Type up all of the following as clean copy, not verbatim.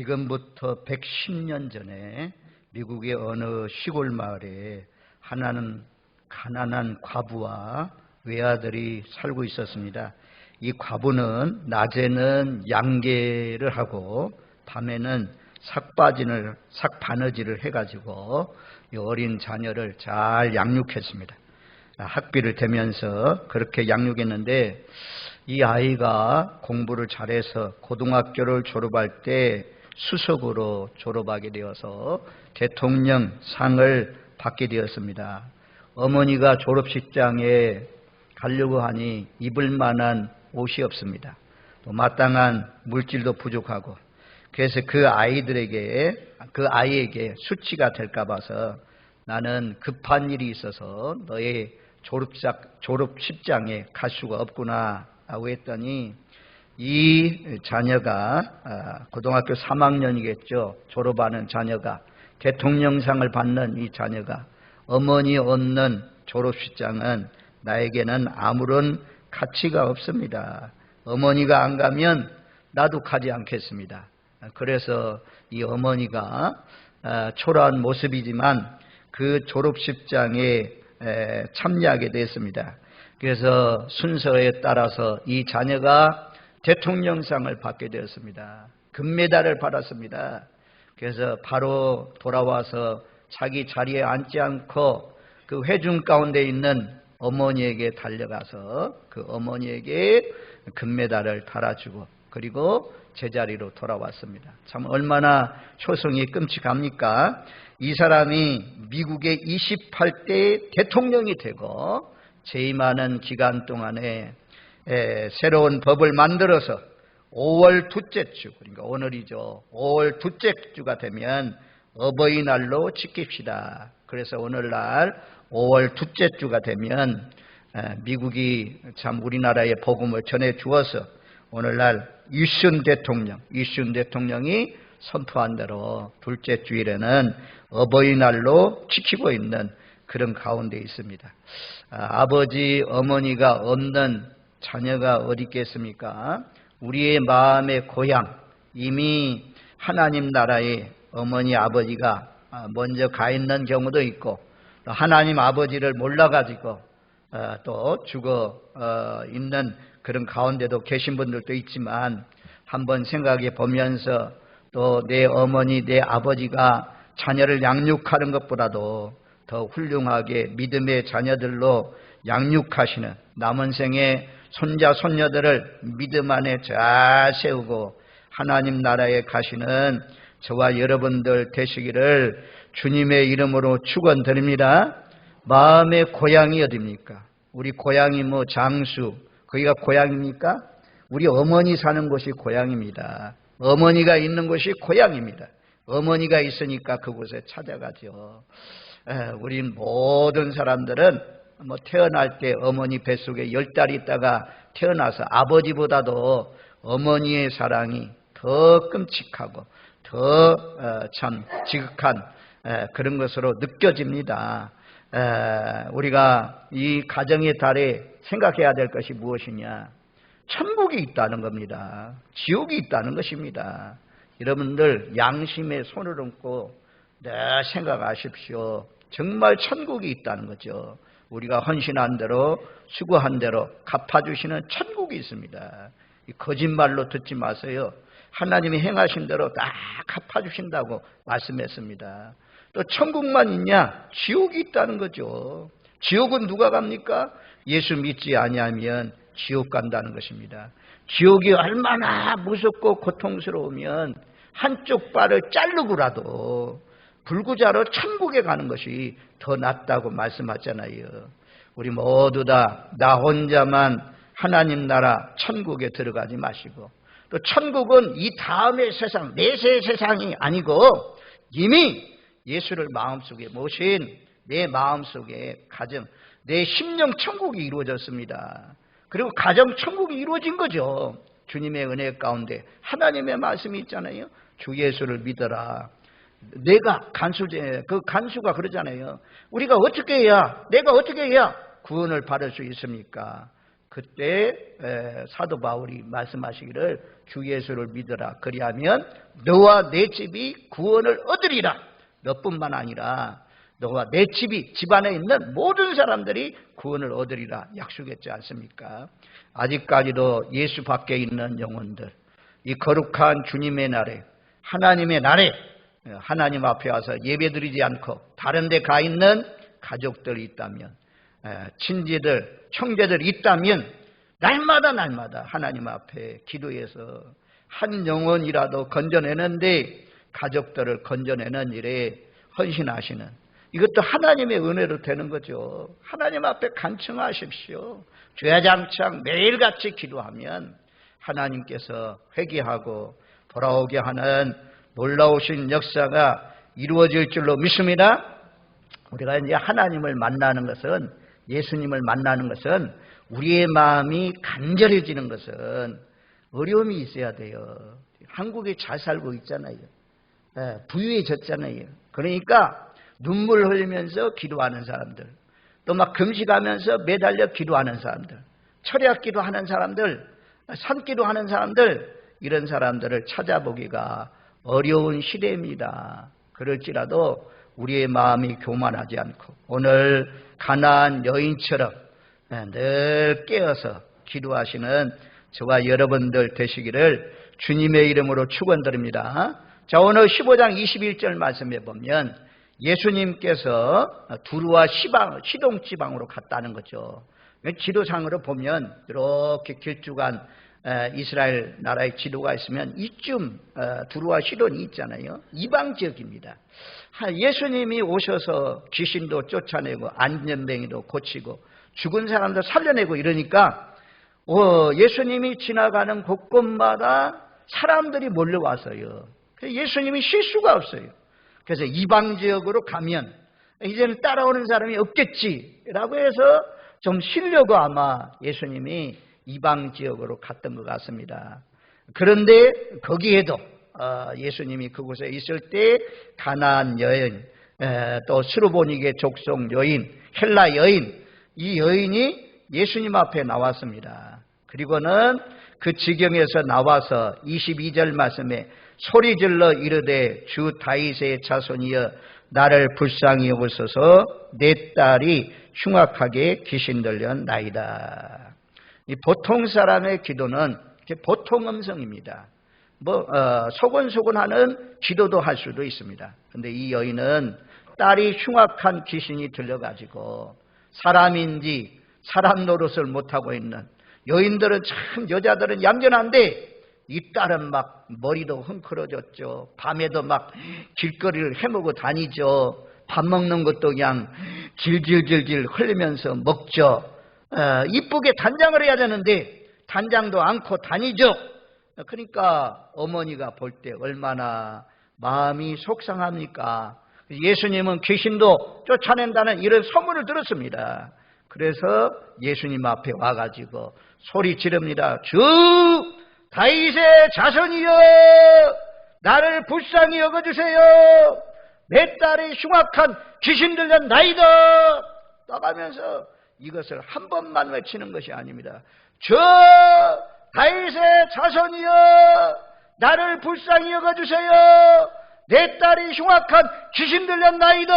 지금부터 110년 전에 미국의 어느 시골 마을에 하나는 가난한 과부와 외아들이 살고 있었습니다. 이 과부는 낮에는 양계를 하고 밤에는 삭바느질을 해가지고 이 어린 자녀를 잘 양육했습니다. 학비를 대면서 그렇게 양육했는데 이 아이가 공부를 잘해서 고등학교를 졸업할 때 수석으로 졸업하게 되어서 대통령상을 받게 되었습니다. 어머니가 졸업식장에 가려고 하니 입을 만한 옷이 없습니다. 또 마땅한 물질도 부족하고, 그래서 그 아이에게 수치가 될까 봐서 나는 급한 일이 있어서 너의 졸업식장에 갈 수가 없구나 라고 했더니, 이 자녀가 고등학교 3학년이겠죠. 졸업하는 자녀가, 대통령상을 받는 이 자녀가, 어머니 없는 졸업식장은 나에게는 아무런 가치가 없습니다. 어머니가 안 가면 나도 가지 않겠습니다. 그래서 이 어머니가 초라한 모습이지만 그 졸업식장에 참여하게 됐습니다. 그래서 순서에 따라서 이 자녀가 대통령상을 받게 되었습니다. 금메달을 받았습니다. 그래서 바로 돌아와서 자기 자리에 앉지 않고 그 회중 가운데 있는 어머니에게 달려가서 그 어머니에게 금메달을 달아주고, 그리고 제자리로 돌아왔습니다. 참 얼마나 초성이 끔찍합니까? 이 사람이 미국의 28대 대통령이 되고 재임하는 기간 동안에 새로운 법을 만들어서 5월 둘째 주, 그러니까 오늘이죠. 5월 둘째 주가 되면 어버이날로 지킵시다. 그래서 오늘날 5월 둘째 주가 되면 미국이 참 우리나라의 복음을 전해 주어서 오늘날 유시운 대통령이 선포한 대로 둘째 주일에는 어버이날로 지키고 있는 그런 가운데 있습니다. 아버지, 어머니가 없는 자녀가 어디 있겠습니까? 우리의 마음의 고향, 이미 하나님 나라에 어머니, 아버지가 먼저 가 있는 경우도 있고, 또 하나님 아버지를 몰라가지고 또 죽어 있는 그런 가운데도 계신 분들도 있지만, 한번 생각해 보면서 또 내 어머니, 내 아버지가 자녀를 양육하는 것보다도 더 훌륭하게 믿음의 자녀들로 양육하시는, 남은 생에 손자, 손녀들을 믿음 안에 잘 세우고 하나님 나라에 가시는 저와 여러분들 되시기를 주님의 이름으로 축원드립니다. 마음의 고향이 어디입니까? 우리 고향이 장수, 거기가 고향입니까? 우리 어머니 사는 곳이 고향입니다. 어머니가 있는 곳이 고향입니다. 어머니가 있으니까 그곳에 찾아가죠. 우리 모든 사람들은 태어날 때 어머니 뱃속에 10달 있다가 태어나서 아버지보다도 어머니의 사랑이 더 끔찍하고 더 참 지극한 그런 것으로 느껴집니다. 우리가 이 가정의 달에 생각해야 될 것이 무엇이냐? 천국이 있다는 겁니다. 지옥이 있다는 것입니다. 여러분들 양심에 손을 얹고 생각하십시오. 정말 천국이 있다는 거죠. 우리가 헌신한 대로, 수고한 대로 갚아주시는 천국이 있습니다. 거짓말로 듣지 마세요. 하나님이 행하신 대로 다 갚아주신다고 말씀했습니다. 또 천국만 있냐? 지옥이 있다는 거죠. 지옥은 누가 갑니까? 예수 믿지 아니하면 지옥 간다는 것입니다. 지옥이 얼마나 무섭고 고통스러우면 한쪽 발을 자르고라도 불구자로 천국에 가는 것이 더 낫다고 말씀하잖아요. 우리 모두 다 나 혼자만 하나님 나라 천국에 들어가지 마시고, 또 천국은 이 다음의 세상, 내세의 세상이 아니고 이미 예수를 마음속에 모신 내 마음속에 가정, 내 심령 천국이 이루어졌습니다. 그리고 가정 천국이 이루어진 거죠. 주님의 은혜 가운데 하나님의 말씀이 있잖아요. 주 예수를 믿어라. 내가 그 간수가 그러잖아요. 우리가 어떻게 해야, 내가 어떻게 해야 구원을 받을 수 있습니까? 그때 사도 바울이 말씀하시기를 주 예수를 믿어라. 그리하면 너와 내 집이 구원을 얻으리라. 너뿐만 아니라 너와 내 집이 집안에 있는 모든 사람들이 구원을 얻으리라 약속했지 않습니까? 아직까지도 예수 밖에 있는 영혼들, 이 거룩한 주님의 날에, 하나님의 날에 하나님 앞에 와서 예배드리지 않고 다른 데 가 있는 가족들이 있다면, 친지들, 형제들이 있다면 날마다 하나님 앞에 기도해서 한 영혼이라도 건져내는데 가족들을 건져내는 일에 헌신하시는, 이것도 하나님의 은혜로 되는 거죠. 하나님 앞에 간청하십시오. 죄장창 매일같이 기도하면 하나님께서 회개하고 돌아오게 하는 놀라우신 역사가 이루어질 줄로 믿습니다. 우리가 이제 하나님을 만나는 것은, 예수님을 만나는 것은, 우리의 마음이 간절해지는 것은 어려움이 있어야 돼요. 한국에 잘 살고 있잖아요. 부유해졌잖아요. 그러니까 눈물 흘리면서 기도하는 사람들, 또 막 금식하면서 매달려 기도하는 사람들, 철야 기도하는 사람들, 산기도하는 사람들, 이런 사람들을 찾아보기가 어려운 시대입니다. 그럴지라도 우리의 마음이 교만하지 않고 오늘 가나안 여인처럼 늘 깨어서 기도하시는 저와 여러분들 되시기를 주님의 이름으로 축원드립니다. 자, 오늘 15장 21절 말씀에 보면 예수님께서 두루와 시동 지방으로 갔다는 거죠. 지도상으로 보면 이렇게 길쭉한 이스라엘 나라의 지도가 있으면 이쯤 두루와 시돈이 있잖아요. 이방 지역입니다. 예수님이 오셔서 귀신도 쫓아내고 안전뱅이도 고치고 죽은 사람도 살려내고 이러니까 예수님이 지나가는 곳곳마다 사람들이 몰려와서요. 예수님이 쉴 수가 없어요. 그래서 이방 지역으로 가면 이제는 따라오는 사람이 없겠지라고 해서 좀 쉬려고 아마 예수님이 이방 지역으로 갔던 것 같습니다. 그런데 거기에도 예수님이 그곳에 있을 때 가나안 여인, 또 스루보니게 족속 여인, 헬라 여인, 이 여인이 예수님 앞에 나왔습니다. 그리고는 그 지경에서 나와서 22절 말씀에 소리질러 이르되 주 다윗의 자손이여 나를 불쌍히 여기소서 내 딸이 흉악하게 귀신 들렸나이다. 이 보통 사람의 기도는 보통 음성입니다. 소곤소곤하는 기도도 할 수도 있습니다. 그런데 이 여인은 딸이 흉악한 귀신이 들려가지고 사람인지 사람 노릇을 못하고 있는, 여인들은 참 여자들은 얌전한데 이 딸은 막 머리도 흥크러졌죠. 밤에도 막 길거리를 헤매고 다니죠. 밥 먹는 것도 그냥 질질질질 흘리면서 먹죠. 이쁘게 단장을 해야 되는데 단장도 않고 다니죠. 그러니까 어머니가 볼 때 얼마나 마음이 속상합니까? 예수님은 귀신도 쫓아낸다는 이런 소문을 들었습니다. 그래서 예수님 앞에 와가지고 소리 지릅니다. 주 다윗의 자손이여 나를 불쌍히 여겨주세요. 내 딸이 흉악한 귀신 들렸나이다. 떠가면서 이것을 한 번만 외치는 것이 아닙니다. 주 다윗의 자손이여 나를 불쌍히 여겨주세요. 내 딸이 흉악한 귀신 들렸나이다.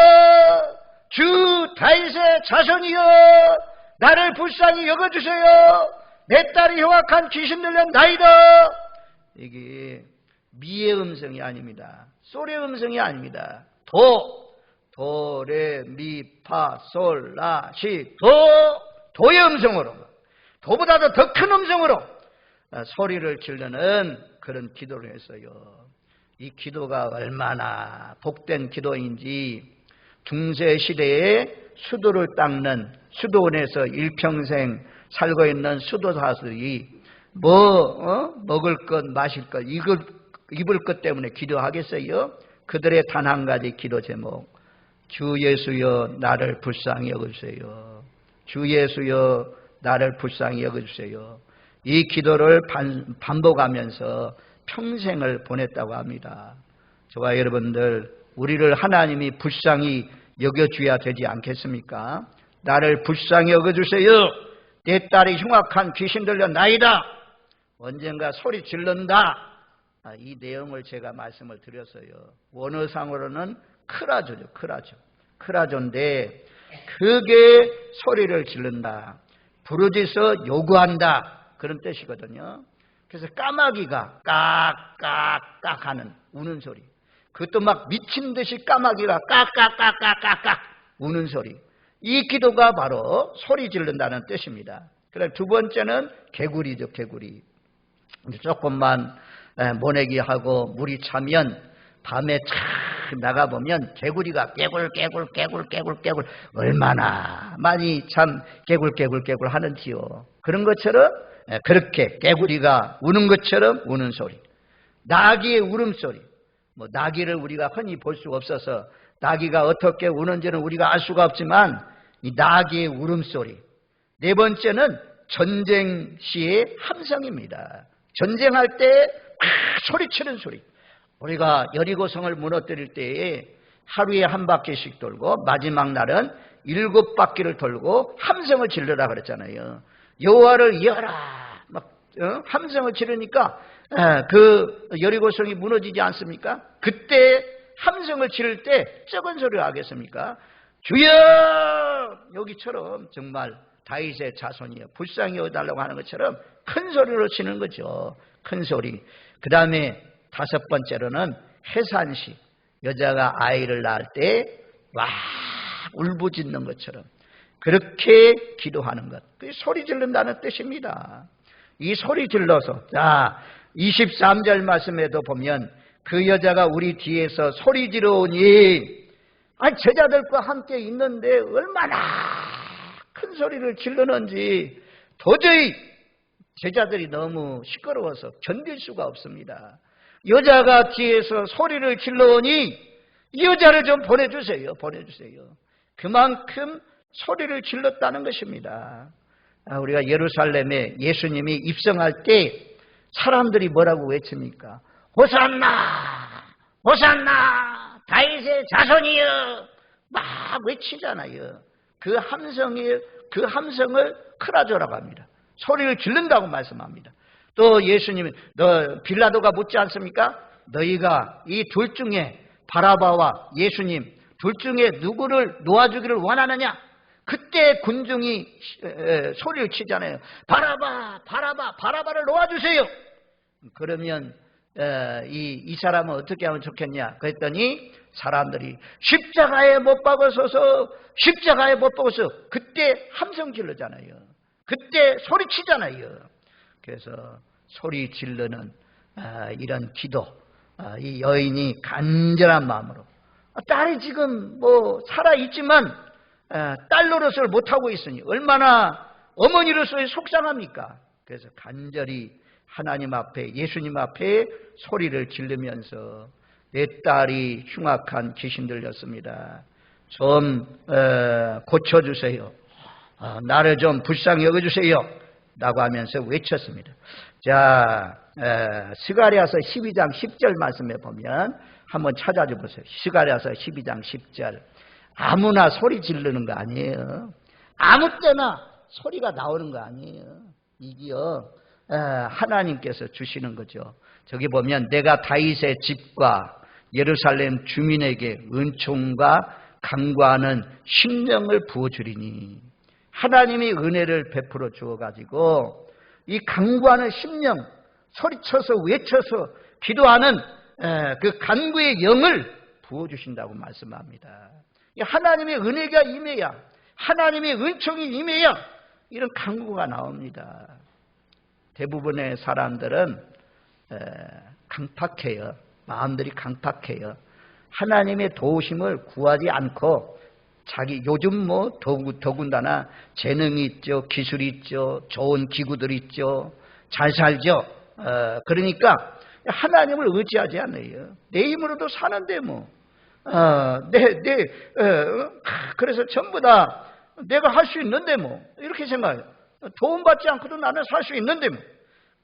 주 다윗의 자손이여 나를 불쌍히 여겨주세요. 내 딸이 흉악한 귀신 들렸나이다. 이게 미의 음성이 아닙니다. 솔의 음성이 아닙니다. 도, 레, 미, 파, 솔, 라, 시, 도의 음성으로, 도보다도 더 큰 음성으로 소리를 지르는 그런 기도를 했어요. 이 기도가 얼마나 복된 기도인지 중세 시대에 수도를 닦는 수도원에서 일평생 살고 있는 수도사들이 먹을 것, 마실 것, 입을 것 때문에 기도하겠어요? 그들의 단 한 가지 기도 제목, 주 예수여 나를 불쌍히 여겨주세요. 주 예수여 나를 불쌍히 여겨주세요. 이 기도를 반복하면서 평생을 보냈다고 합니다. 저와 여러분들, 우리를 하나님이 불쌍히 여겨줘야 되지 않겠습니까? 나를 불쌍히 여겨주세요. 내 딸이 흉악한 귀신 들렸나이다. 언젠가 소리 질른다. 이 내용을 제가 말씀을 드렸어요. 원어상으로는 크라조죠. 크라조인데 그게 소리를 지른다. 부르짖어 요구한다. 그런 뜻이거든요. 그래서 까마귀가 깍깍깍 하는 우는 소리. 그것도 막 미친 듯이 까마귀가 깍깍깍깍깍 우는 소리. 이 기도가 바로 소리 지른다는 뜻입니다. 그래 두 번째는 개구리죠. 개구리. 조금만 모내기하고 물이 차면 밤에 촥 나가보면 개구리가 깨굴 얼마나 많이 참 깨굴 하는지요. 그런 것처럼 그렇게 개구리가 우는 것처럼 우는 소리. 나귀의 울음소리. 나귀를 우리가 흔히 볼 수가 없어서 나귀가 어떻게 우는지는 우리가 알 수가 없지만 이 나귀의 울음소리. 네 번째는 전쟁 시의 함성입니다. 전쟁할 때 소리치는 소리. 우리가 여리고성을 무너뜨릴 때에 하루에 한 바퀴씩 돌고 마지막 날은 7바퀴를 돌고 함성을 지르라 그랬잖아요. 여호와를 이어라 막 함성을 지르니까 그 여리고성이 무너지지 않습니까? 그때 함성을 지를 때 적은 소리로 하겠습니까? 주여! 여기처럼 정말 다윗의 자손이여 불쌍히 여겨달라고 하는 것처럼 큰 소리로 치는 거죠. 큰 소리. 그 다음에 5번째로는 해산시. 여자가 아이를 낳을 때 와 울부짖는 것처럼 그렇게 기도하는 것. 그게 소리 지른다는 뜻입니다. 이 소리 질러서 자 23절 말씀에도 보면 그 여자가 우리 뒤에서 소리 지르오니 제자들과 함께 있는데 얼마나 큰 소리를 지르는지 도저히 제자들이 너무 시끄러워서 견딜 수가 없습니다. 여자가 뒤에서 소리를 질러오니 이 여자를 좀 보내주세요. 그만큼 소리를 질렀다는 것입니다. 우리가 예루살렘에 예수님이 입성할 때 사람들이 뭐라고 외칩니까? 호산나! 호산나! 다윗의 자손이여! 막 외치잖아요. 그 함성을 크라조라고 합니다. 소리를 지른다고 말씀합니다. 또 예수님이 빌라도가 묻지 않습니까? 너희가 이 둘 중에 바라바와 예수님 둘 중에 누구를 놓아주기를 원하느냐? 그때 군중이 소리를 치잖아요. 바라바를 놓아주세요. 그러면 이 사람은 어떻게 하면 좋겠냐? 그랬더니 사람들이 십자가에 못 박아서서 그때 함성 질르잖아요. 그때 소리치잖아요. 그래서 소리 지르는 이런 기도, 이 여인이 간절한 마음으로 딸이 지금 살아있지만 딸 노릇을 못하고 있으니 얼마나 어머니로서의 속상합니까? 그래서 간절히 하나님 앞에 예수님 앞에 소리를 지르면서 내 딸이 흉악한 귀신 들렸습니다. 좀 고쳐주세요. 나를 좀 불쌍히 여겨주세요. 라고 하면서 외쳤습니다. 자, 스가랴서 12장 10절 말씀에 보면 한번 찾아줘 보세요. 스가랴서 12장 10절. 아무나 소리 지르는 거 아니에요. 아무 때나 소리가 나오는 거 아니에요. 이게요, 하나님께서 주시는 거죠. 저기 보면 내가 다윗의 집과 예루살렘 주민에게 은총과 강구하는 심령을 부어주리니 하나님이 은혜를 베풀어 주어가지고 이 강구하는 심령, 소리쳐서 외쳐서 기도하는 그 간구의 영을 부어주신다고 말씀합니다. 하나님의 은혜가 임해야, 하나님의 은총이 임해야 이런 간구가 나옵니다. 대부분의 사람들은 강팍해요. 마음들이 강팍해요. 하나님의 도우심을 구하지 않고 자기 요즘 더군다나 재능이 있죠, 기술이 있죠, 좋은 기구들이 있죠, 잘 살죠. 그러니까 하나님을 의지하지 않아요. 내 힘으로도 사는데 그래서 전부 다 내가 할 수 있는데 이렇게 생각해요. 도움받지 않고도 나는 살 수 있는데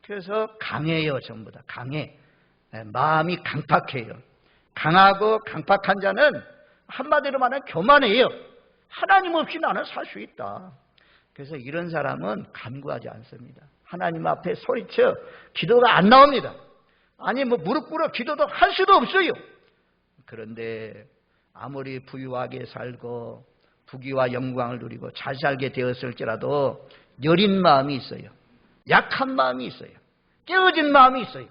그래서 강해요. 전부 다 강해. 마음이 강팍해요. 강하고 강팍한 자는 한마디로 말하면 교만해요. 하나님 없이 나는 살 수 있다. 그래서 이런 사람은 간구하지 않습니다. 하나님 앞에 소리쳐 기도가 안 나옵니다. 아니 무릎 꿇어 기도도 할 수도 없어요. 그런데 아무리 부유하게 살고 부귀와 영광을 누리고 잘 살게 되었을지라도 여린 마음이 있어요. 약한 마음이 있어요. 깨어진 마음이 있어요.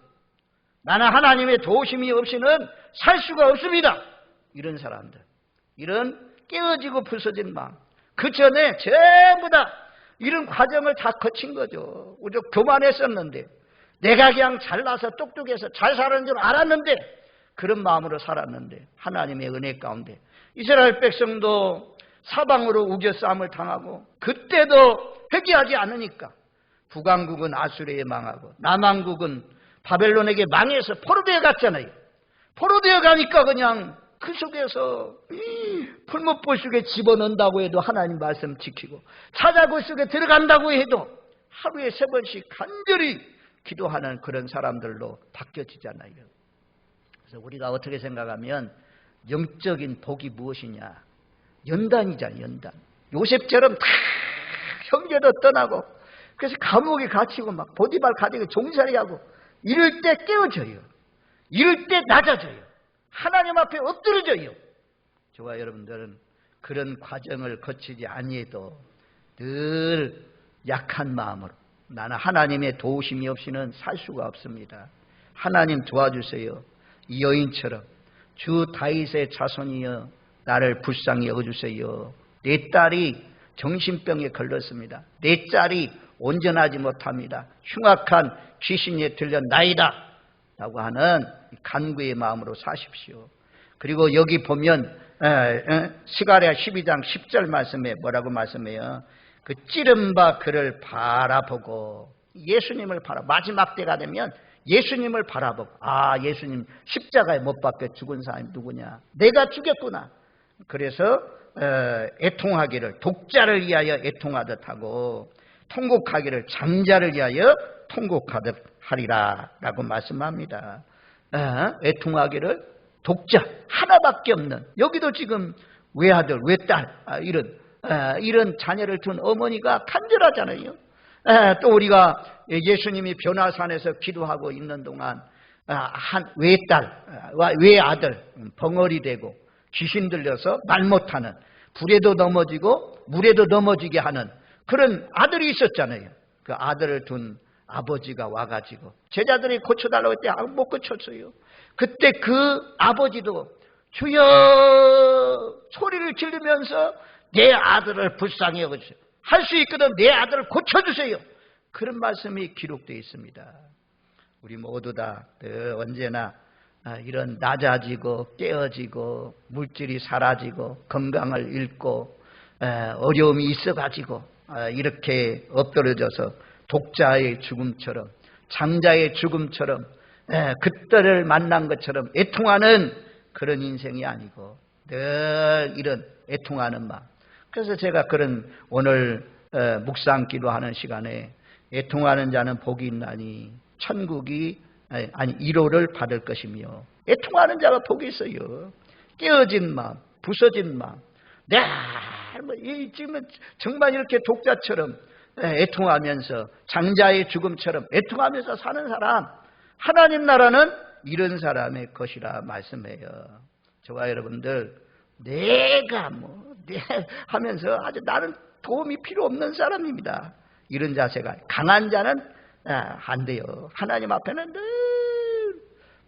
나는 하나님의 도우심이 없이는 살 수가 없습니다. 이런 사람들, 이런 깨어지고 부서진 마음, 그 전에 전부 다 이런 과정을 다 거친 거죠. 우리가 교만했었는데, 내가 그냥 잘나서 똑똑해서 잘 사는 줄 알았는데, 그런 마음으로 살았는데 하나님의 은혜 가운데 이스라엘 백성도 사방으로 우겨싸움을 당하고 그때도 회개하지 않으니까 북왕국은 아수르에 망하고 남왕국은 바벨론에게 망해서 포로되어 갔잖아요. 포로되어 가니까 그냥 그 속에서 풀무불 속에 집어넣는다고 해도 하나님 말씀 지키고 사자굴 속에 들어간다고 해도 하루에 3번씩 간절히 기도하는 그런 사람들로 바뀌어지잖아요. 그래서 우리가 어떻게 생각하면 영적인 복이 무엇이냐? 연단이잖아요. 연단. 요셉처럼 다 형제도 떠나고 그래서 감옥에 갇히고 막 보디발 가정에 종살이하고 이럴 때 깨어져요. 이럴 때 낮아져요. 하나님 앞에 엎드려져요. 저와 여러분들은 그런 과정을 거치지 아니해도 늘 약한 마음으로 나는 하나님의 도우심이 없이는 살 수가 없습니다. 하나님 도와주세요. 이 여인처럼 주 다윗의 자손이여 나를 불쌍히 여겨주세요. 내 딸이 정신병에 걸렸습니다. 내 딸이 온전하지 못합니다. 흉악한 귀신에 들렸나이다 라고 하는 간구의 마음으로 사십시오. 그리고 여기 보면 스가랴 12장 10절 말씀에 뭐라고 말씀해요? 그 찌른 바 그를 바라보고 예수님을 마지막 때가 되면 예수님을 바라보고 예수님 십자가에 못 박혀 죽은 사람이 누구냐? 내가 죽였구나. 그래서 애통하기를 독자를 위하여 애통하듯 하고 통곡하기를 장자를 위하여 통곡하듯 하리라 라고 말씀합니다. 애통하기를 독자 하나밖에 없는 여기도 지금 외아들 외딸 이런 자녀를 둔 어머니가 간절하잖아요. 또 우리가 예수님이 변화산에서 기도하고 있는 동안 한 외딸과 외아들 벙어리 되고 귀신 들려서 말 못하는 불에도 넘어지고 물에도 넘어지게 하는 그런 아들이 있었잖아요. 그 아들을 둔 아버지가 와가지고 제자들이 고쳐달라고 했대. 못 고쳤어요. 그때 그 아버지도 주여 소리를 지르면서 내 아들을 불쌍히 여겨주세요. 할 수 있거든 내 아들을 고쳐주세요. 그런 말씀이 기록되어 있습니다. 우리 모두 다 언제나 이런 낮아지고 깨어지고 물질이 사라지고 건강을 잃고 어려움이 있어가지고 이렇게 엎드려져서 독자의 죽음처럼 장자의 죽음처럼 그때를 만난 것처럼 애통하는 그런 인생이 아니고 늘 이런 애통하는 마음. 그래서 제가 그런 오늘 묵상 기도하는 시간에 애통하는 자는 복이 있나니 천국이 아니 1호를 받을 것이며 애통하는 자가 복이 있어요. 깨어진 마음, 부서진 마음. 지금 정말 이렇게 독자처럼 애통하면서 장자의 죽음처럼 애통하면서 사는 사람 하나님 나라는 이런 사람의 것이라 말씀해요. 저와 여러분들 내가 하면서 아주 나는 도움이 필요 없는 사람입니다. 이런 자세가 강한 자는 안 돼요. 하나님 앞에는 늘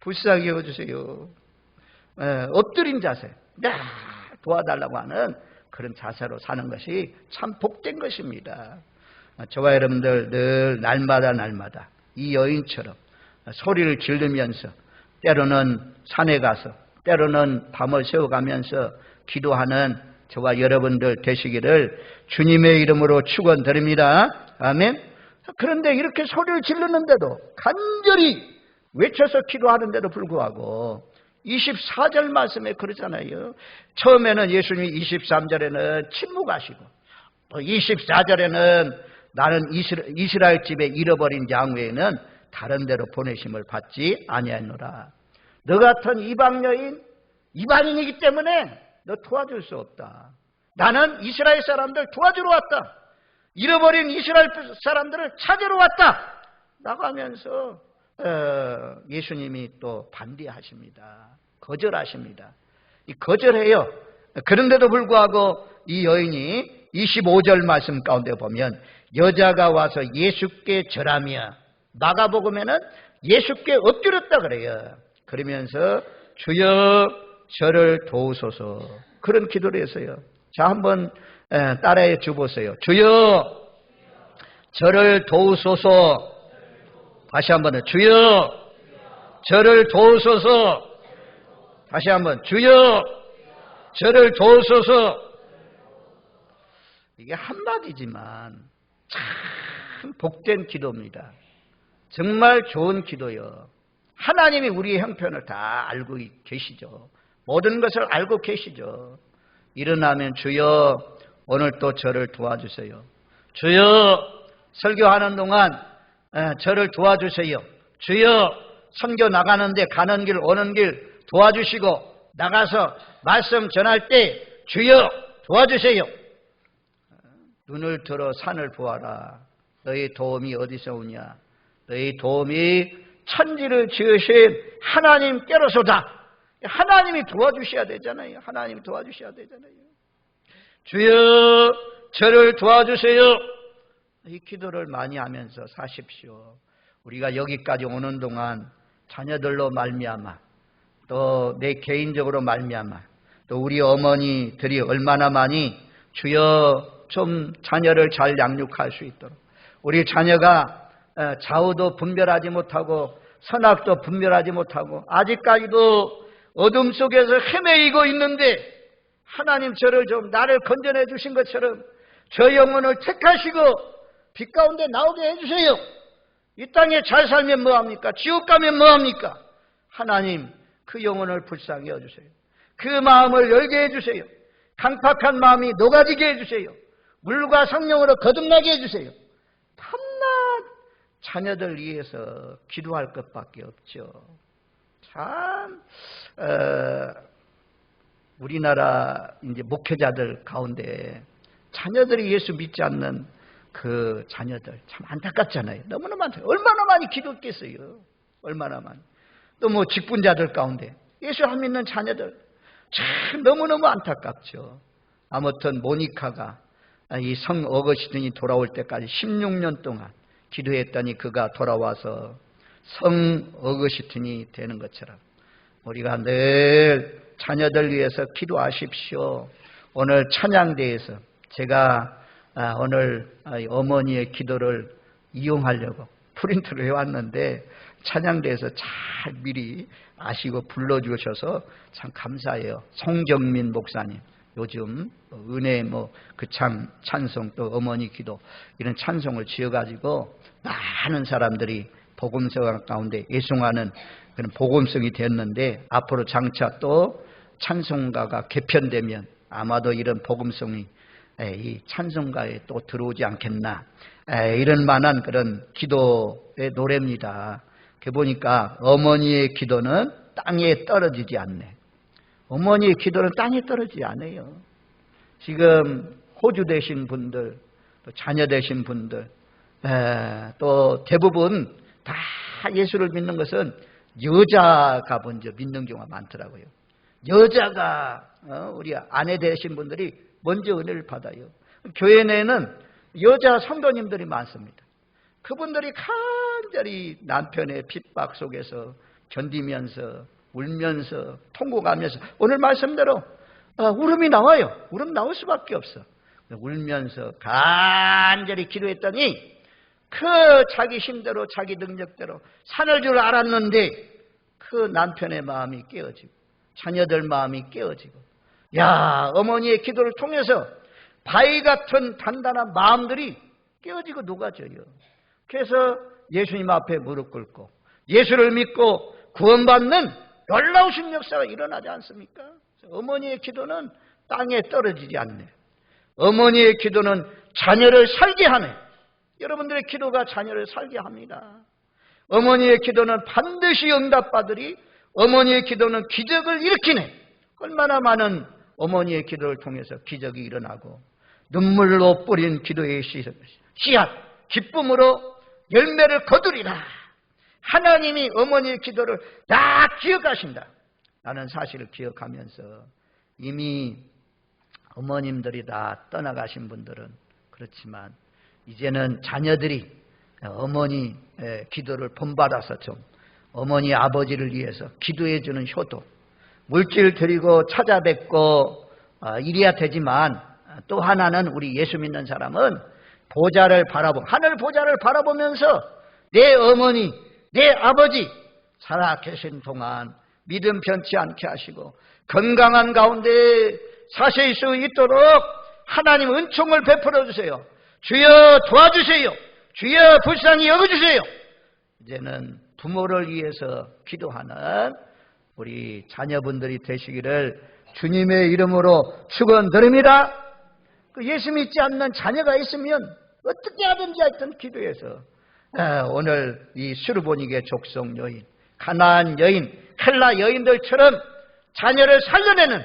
불쌍히 여겨주세요. 엎드린 자세 도와달라고 하는 그런 자세로 사는 것이 참 복된 것입니다. 저와 여러분들 늘 날마다 이 여인처럼 소리를 지르면서 때로는 산에 가서 때로는 밤을 새워가면서 기도하는 저와 여러분들 되시기를 주님의 이름으로 축원드립니다. 아멘. 그런데 이렇게 소리를 지르는데도 간절히 외쳐서 기도하는데도 불구하고 24절 말씀에 그러잖아요. 처음에는 예수님이 23절에는 침묵하시고 24절에는 나는 이스라엘 집에 잃어버린 양 외에는 다른 데로 보내심을 받지 아니하노라. 너 같은 이방 여인 이방인이기 때문에 너 도와줄 수 없다. 나는 이스라엘 사람들 도와주러 왔다. 잃어버린 이스라엘 사람들을 찾으러 왔다 라고 하면서 예수님이 또 반대하십니다. 거절하십니다. 거절해요. 그런데도 불구하고 이 여인이 25절 말씀 가운데 보면 여자가 와서 예수께 절하며, 마가복음에는 예수께 엎드렸다 그래요. 그러면서 주여 저를 도우소서, 그런 기도를 했어요. 자, 한번 따라해 주보세요. 주여 저를 도우소서. 다시 한번 주여 저를 도우소서. 다시 한번 주여 저를 도우소서. 이게 한마디지만 참 복된 기도입니다. 정말 좋은 기도요. 하나님이 우리의 형편을 다 알고 계시죠. 모든 것을 알고 계시죠. 일어나면 주여 오늘 또 저를 도와주세요. 주여 설교하는 동안 저를 도와주세요. 주여 선교 나가는데 가는 길 오는 길 도와주시고, 나가서 말씀 전할 때 주여 도와주세요. 눈을 들어 산을 보아라. 너희 도움이 어디서 오냐? 너희 도움이 천지를 지으신 하나님께로소다. 하나님이 도와주셔야 되잖아요. 하나님이 도와주셔야 되잖아요. 주여 저를 도와주세요. 이 기도를 많이 하면서 사십시오. 우리가 여기까지 오는 동안 자녀들로 말미암아, 또 내 개인적으로 말미암아, 또 우리 어머니들이 얼마나 많이 주여 좀 자녀를 잘 양육할 수 있도록, 우리 자녀가 좌우도 분별하지 못하고 선악도 분별하지 못하고 아직까지도 어둠 속에서 헤매이고 있는데, 하나님 저를 좀 나를 건져내 주신 것처럼 저 영혼을 택하시고 빛 가운데 나오게 해주세요. 이 땅에 잘 살면 뭐합니까? 지옥 가면 뭐합니까? 하나님 그 영혼을 불쌍히 여주세요. 그 마음을 열게 해주세요. 강팍한 마음이 녹아지게 해주세요. 물과 성령으로 거듭나게 해주세요. 밤낮 자녀들 위해서 기도할 것밖에 없죠. 참 우리나라 이제 목회자들 가운데 자녀들이 예수 믿지 않는 그 자녀들 참 안타깝잖아요. 너무나 많아요. 얼마나 많이 기도했겠어요. 얼마나 많이. 또 뭐 직분자들 가운데 예수 안 믿는 자녀들 참 너무너무 안타깝죠. 아무튼 모니카가 이 성 어거스틴이 돌아올 때까지 16년 동안 기도했더니 그가 돌아와서 성 어거스틴이 되는 것처럼 우리가 늘 자녀들 위해서 기도하십시오. 오늘 찬양대에서 제가 오늘 어머니의 기도를 이용하려고 프린트를 해왔는데, 찬양대에서 잘 미리 아시고 불러주셔서 참 감사해요. 송정민 목사님, 요즘 은혜 그 찬송, 또 어머니 기도, 이런 찬송을 지어가지고 많은 사람들이 복음성 가운데 애송하는 그런 복음성이 됐는데, 앞으로 장차 또 찬송가가 개편되면 아마도 이런 복음성이 이 찬송가에 또 들어오지 않겠나, 이런 만한 그런 기도의 노래입니다. 그 보니까 어머니의 기도는 땅에 떨어지지 않네. 어머니의 기도는 땅에 떨어지지 않아요. 지금 호주 되신 분들, 또 자녀 되신 분들, 또 대부분 다 예수를 믿는 것은 여자가 먼저 믿는 경우가 많더라고요. 여자가 우리 아내 되신 분들이 먼저 은혜를 받아요. 교회 내에는 여자 성도님들이 많습니다. 그분들이 간절히 남편의 핍박 속에서 견디면서 울면서 통곡하면서 오늘 말씀대로 울음이 나와요. 울음 나올 수밖에 없어. 울면서 간절히 기도했더니 그 자기 힘대로 자기 능력대로 산을 줄 알았는데 그 남편의 마음이 깨어지고 자녀들 마음이 깨어지고, 야, 어머니의 기도를 통해서 바위 같은 단단한 마음들이 깨어지고 녹아져요. 그래서 예수님 앞에 무릎 꿇고 예수를 믿고 구원받는 놀라우신 역사가 일어나지 않습니까? 어머니의 기도는 땅에 떨어지지 않네. 어머니의 기도는 자녀를 살게 하네. 여러분들의 기도가 자녀를 살게 합니다. 어머니의 기도는 반드시 응답받으리. 어머니의 기도는 기적을 일으키네. 얼마나 많은 어머니의 기도를 통해서 기적이 일어나고 눈물로 뿌린 기도의 씨앗 기쁨으로 열매를 거두리라. 하나님이 어머니의 기도를 다 기억하신다. 라는 사실을 기억하면서 이미 어머님들이 다 떠나가신 분들은 그렇지만 이제는 자녀들이 어머니 기도를 본받아서 좀 어머니 아버지를 위해서 기도해 주는 효도, 물질 드리고 찾아뵙고 이래야 되지만 또 하나는 우리 예수 믿는 사람은 하늘 보좌를 바라보면서 내 어머니, 내 아버지 살아 계신 동안 믿음 변치 않게 하시고 건강한 가운데 사실 수 있도록 하나님 은총을 베풀어 주세요. 주여 도와주세요. 주여 불쌍히 여겨주세요. 이제는 부모를 위해서 기도하는 우리 자녀분들이 되시기를 주님의 이름으로 축원드립니다. 예수 믿지 않는 자녀가 있으면 어떻게 하든지 하여튼 기도해서 오늘 이 수르보니게 족속 여인, 가나안 여인, 헬라 여인들처럼 자녀를 살려내는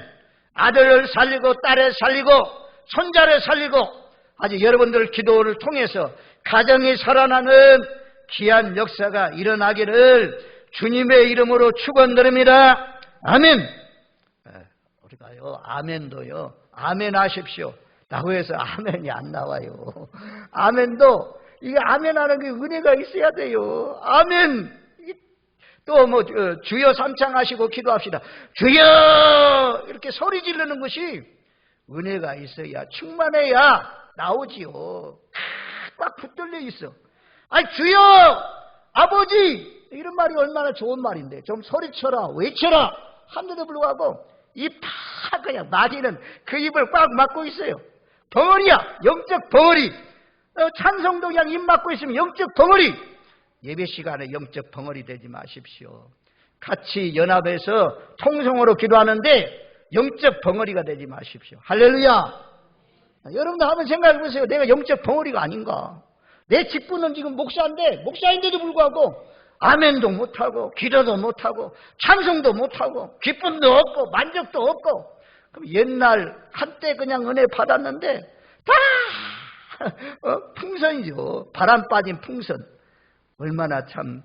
아들을 살리고 딸을 살리고 손자를 살리고 아주 여러분들 기도를 통해서 가정이 살아나는 귀한 역사가 일어나기를 주님의 이름으로 축원드립니다. 아멘. 우리가요 아멘도요 아멘 하십시오 라고 해서 아멘이 안 나와요. 아멘도 이게 아멘하는 게 은혜가 있어야 돼요. 아멘. 또 주여 삼창하시고 기도합시다. 주여 이렇게 소리 지르는 것이 은혜가 있어야 충만해야 나오지요. 꽉 붙들려 있어. 아니 주여 아버지 이런 말이 얼마나 좋은 말인데 좀 소리쳐라 외쳐라 하는데도 불구하고 입 다 그냥 맞이는 그 입을 꽉 막고 있어요. 벙어리야. 영적 벙어리. 찬송도 그냥 입 막고 있으면 영적 벙어리. 예배 시간에 영적 벙어리 되지 마십시오. 같이 연합해서 통성으로 기도하는데 영적 벙어리가 되지 마십시오. 할렐루야. 여러분들 한번 생각해 보세요. 내가 영적 벙어리가 아닌가. 내 직분은 지금 목사인데 목사인데도 불구하고 아멘도 못하고 기도도 못하고 찬송도 못하고 기쁨도 없고 만족도 없고 그럼 옛날 한때 그냥 은혜 받았는데 다 풍선이죠. 바람 빠진 풍선. 얼마나 참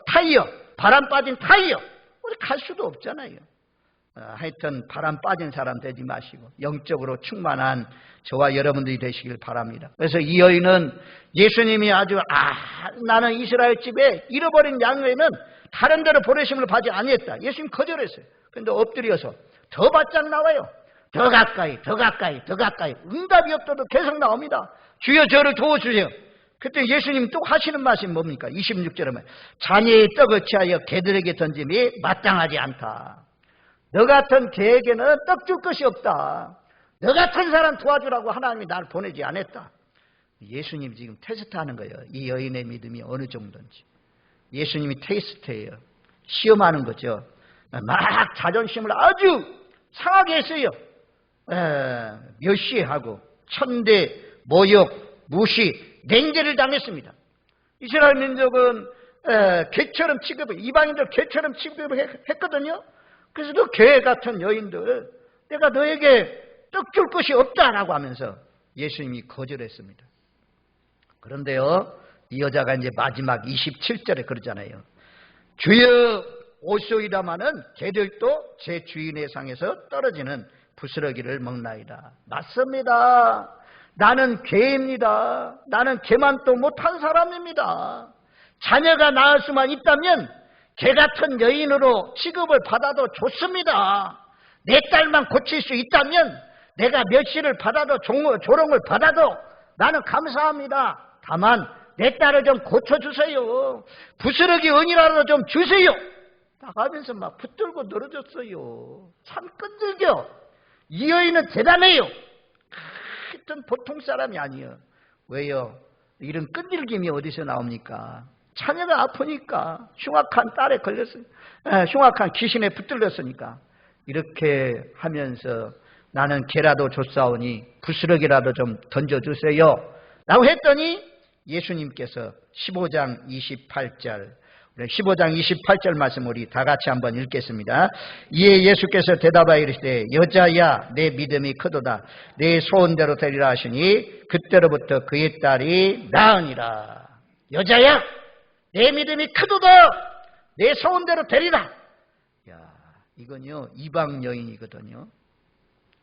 타이어 바람 빠진 타이어 우리 갈 수도 없잖아요. 하여튼 바람 빠진 사람 되지 마시고 영적으로 충만한 저와 여러분들이 되시길 바랍니다. 그래서 이 여인은 예수님이 아주 나는 이스라엘 집에 잃어버린 양에는 다른 데로 보내심을 받지 아니했다. 예수님 거절했어요. 그런데 엎드려서 더 바짝 나와요. 더 가까이 더 가까이 더 가까이. 응답이 없어도 계속 나옵니다. 주여 저를 도와주세요. 그때 예수님 또 하시는 말씀이 뭡니까? 26절에 보면 자녀의 떡을 취하여 개들에게 던짐이 마땅하지 않다. 너 같은 개에게는 떡 줄 것이 없다. 너 같은 사람 도와주라고 하나님이 나를 보내지 않았다. 예수님이 지금 테스트하는 거예요. 이 여인의 믿음이 어느 정도인지. 예수님이 테스트예요. 시험하는 거죠. 막 자존심을 아주 상하게 했어요. 멸시하고 천대, 모욕, 무시, 냉제를 당했습니다. 이스라엘 민족은 개처럼 취급을 이방인들 개처럼 취급을 했거든요. 그래서 너 개 같은 여인들 내가 너에게 떡 줄 것이 없다라고 하면서 예수님이 거절했습니다. 그런데요 이 여자가 이제 마지막 27절에 그러잖아요. 주여 오소이다마는 개들도 제 주인의 상에서 떨어지는 부스러기를 먹나이다. 맞습니다. 나는 개입니다. 나는 개만 또 못한 사람입니다. 자녀가 낳을 수만 있다면 개 같은 여인으로 취급을 받아도 좋습니다. 내 딸만 고칠 수 있다면 내가 멸시를 받아도 조롱을 받아도 나는 감사합니다. 다만 내 딸을 좀 고쳐주세요. 부스러기 은이라도 좀 주세요. 나가면서 막 붙들고 늘어졌어요. 참 끈질겨. 이 여인은 대단해요. 하여튼 보통 사람이 아니에요. 왜요? 이런 끈질김이 어디서 나옵니까? 자녀가 아프니까 흉악한 딸에 걸렸으니까 흉악한 귀신에 붙들렸으니까 이렇게 하면서 나는 개라도 줬사오니 부스러기라도 좀 던져주세요 라고 했더니 예수님께서 15장 28절 15장 28절 말씀 우리 다 같이 한번 읽겠습니다. 이에 예수께서 대답하여 이르시되 여자야 내 믿음이 크도다. 내 소원대로 되리라 하시니 그때로부터 그의 딸이 나으니라. 여자야 내 믿음이 크도다. 내 소원대로 되리라. 야, 이건요 이방 여인이거든요.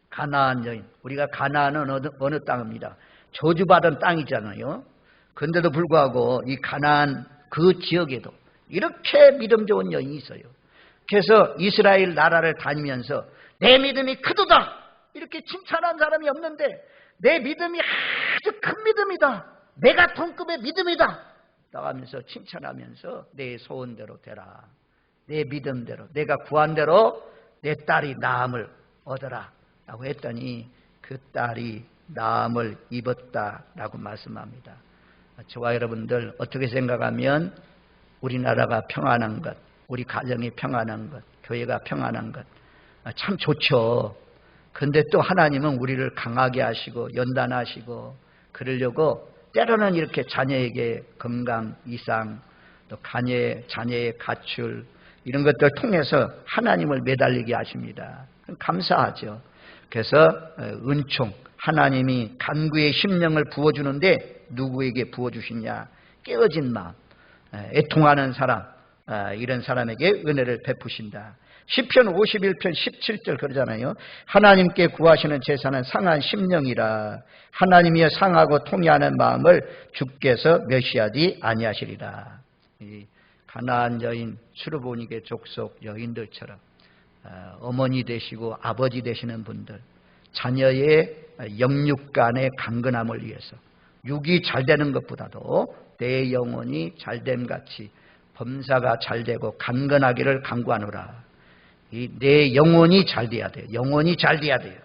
가나안 여인. 우리가 가나안은 어느 땅입니다. 저주받은 땅이잖아요. 그런데도 불구하고 이 가나안 그 지역에도 이렇게 믿음 좋은 여인이 있어요. 그래서 이스라엘 나라를 다니면서 내 믿음이 크도다 이렇게 칭찬한 사람이 없는데 내 믿음이 아주 큰 믿음이다. 내가 동급의 믿음이다 나가면서 칭찬하면서 내 소원대로 되라. 내 믿음대로 내가 구한 대로 내 딸이 나음을 얻어라 라고 했더니 그 딸이 나음을 입었다라고 말씀합니다. 저와 여러분들 어떻게 생각하면 우리나라가 평안한 것, 우리 가정이 평안한 것, 교회가 평안한 것 참 좋죠. 그런데 또 하나님은 우리를 강하게 하시고 연단하시고 그러려고 때로는 이렇게 자녀에게 건강 이상 또 자녀의 가출 이런 것들을 통해서 하나님을 매달리게 하십니다. 감사하죠. 그래서 은총 하나님이 간구의 심령을 부어주는데 누구에게 부어주시냐? 깨어진 마음 애통하는 사람 이런 사람에게 은혜를 베푸신다. 시편 51편 17절 그러잖아요. 하나님께 구하시는 제사는 상한 심령이라. 하나님이여 상하고 통회하는 마음을 주께서 멸시하지 아니하시리라. 이 가나안 여인 수르보니게 족속 여인들처럼 어머니 되시고 아버지 되시는 분들 자녀의 영육간의 강건함을 위해서 육이 잘 되는 것보다도 내 영혼이 잘됨같이 범사가 잘되고 강건하기를 간구하노라. 내 영혼이 잘 돼야 돼요. 영혼이 잘 돼야 돼요.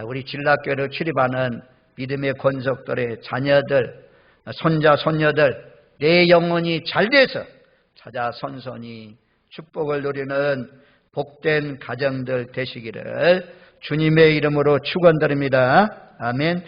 우리 진락교회를 출입하는 믿음의 권속들의 자녀들 손자 손녀들 내 영혼이 잘 돼서 찾아 선선히 축복을 누리는 복된 가정들 되시기를 주님의 이름으로 축원드립니다. 아멘.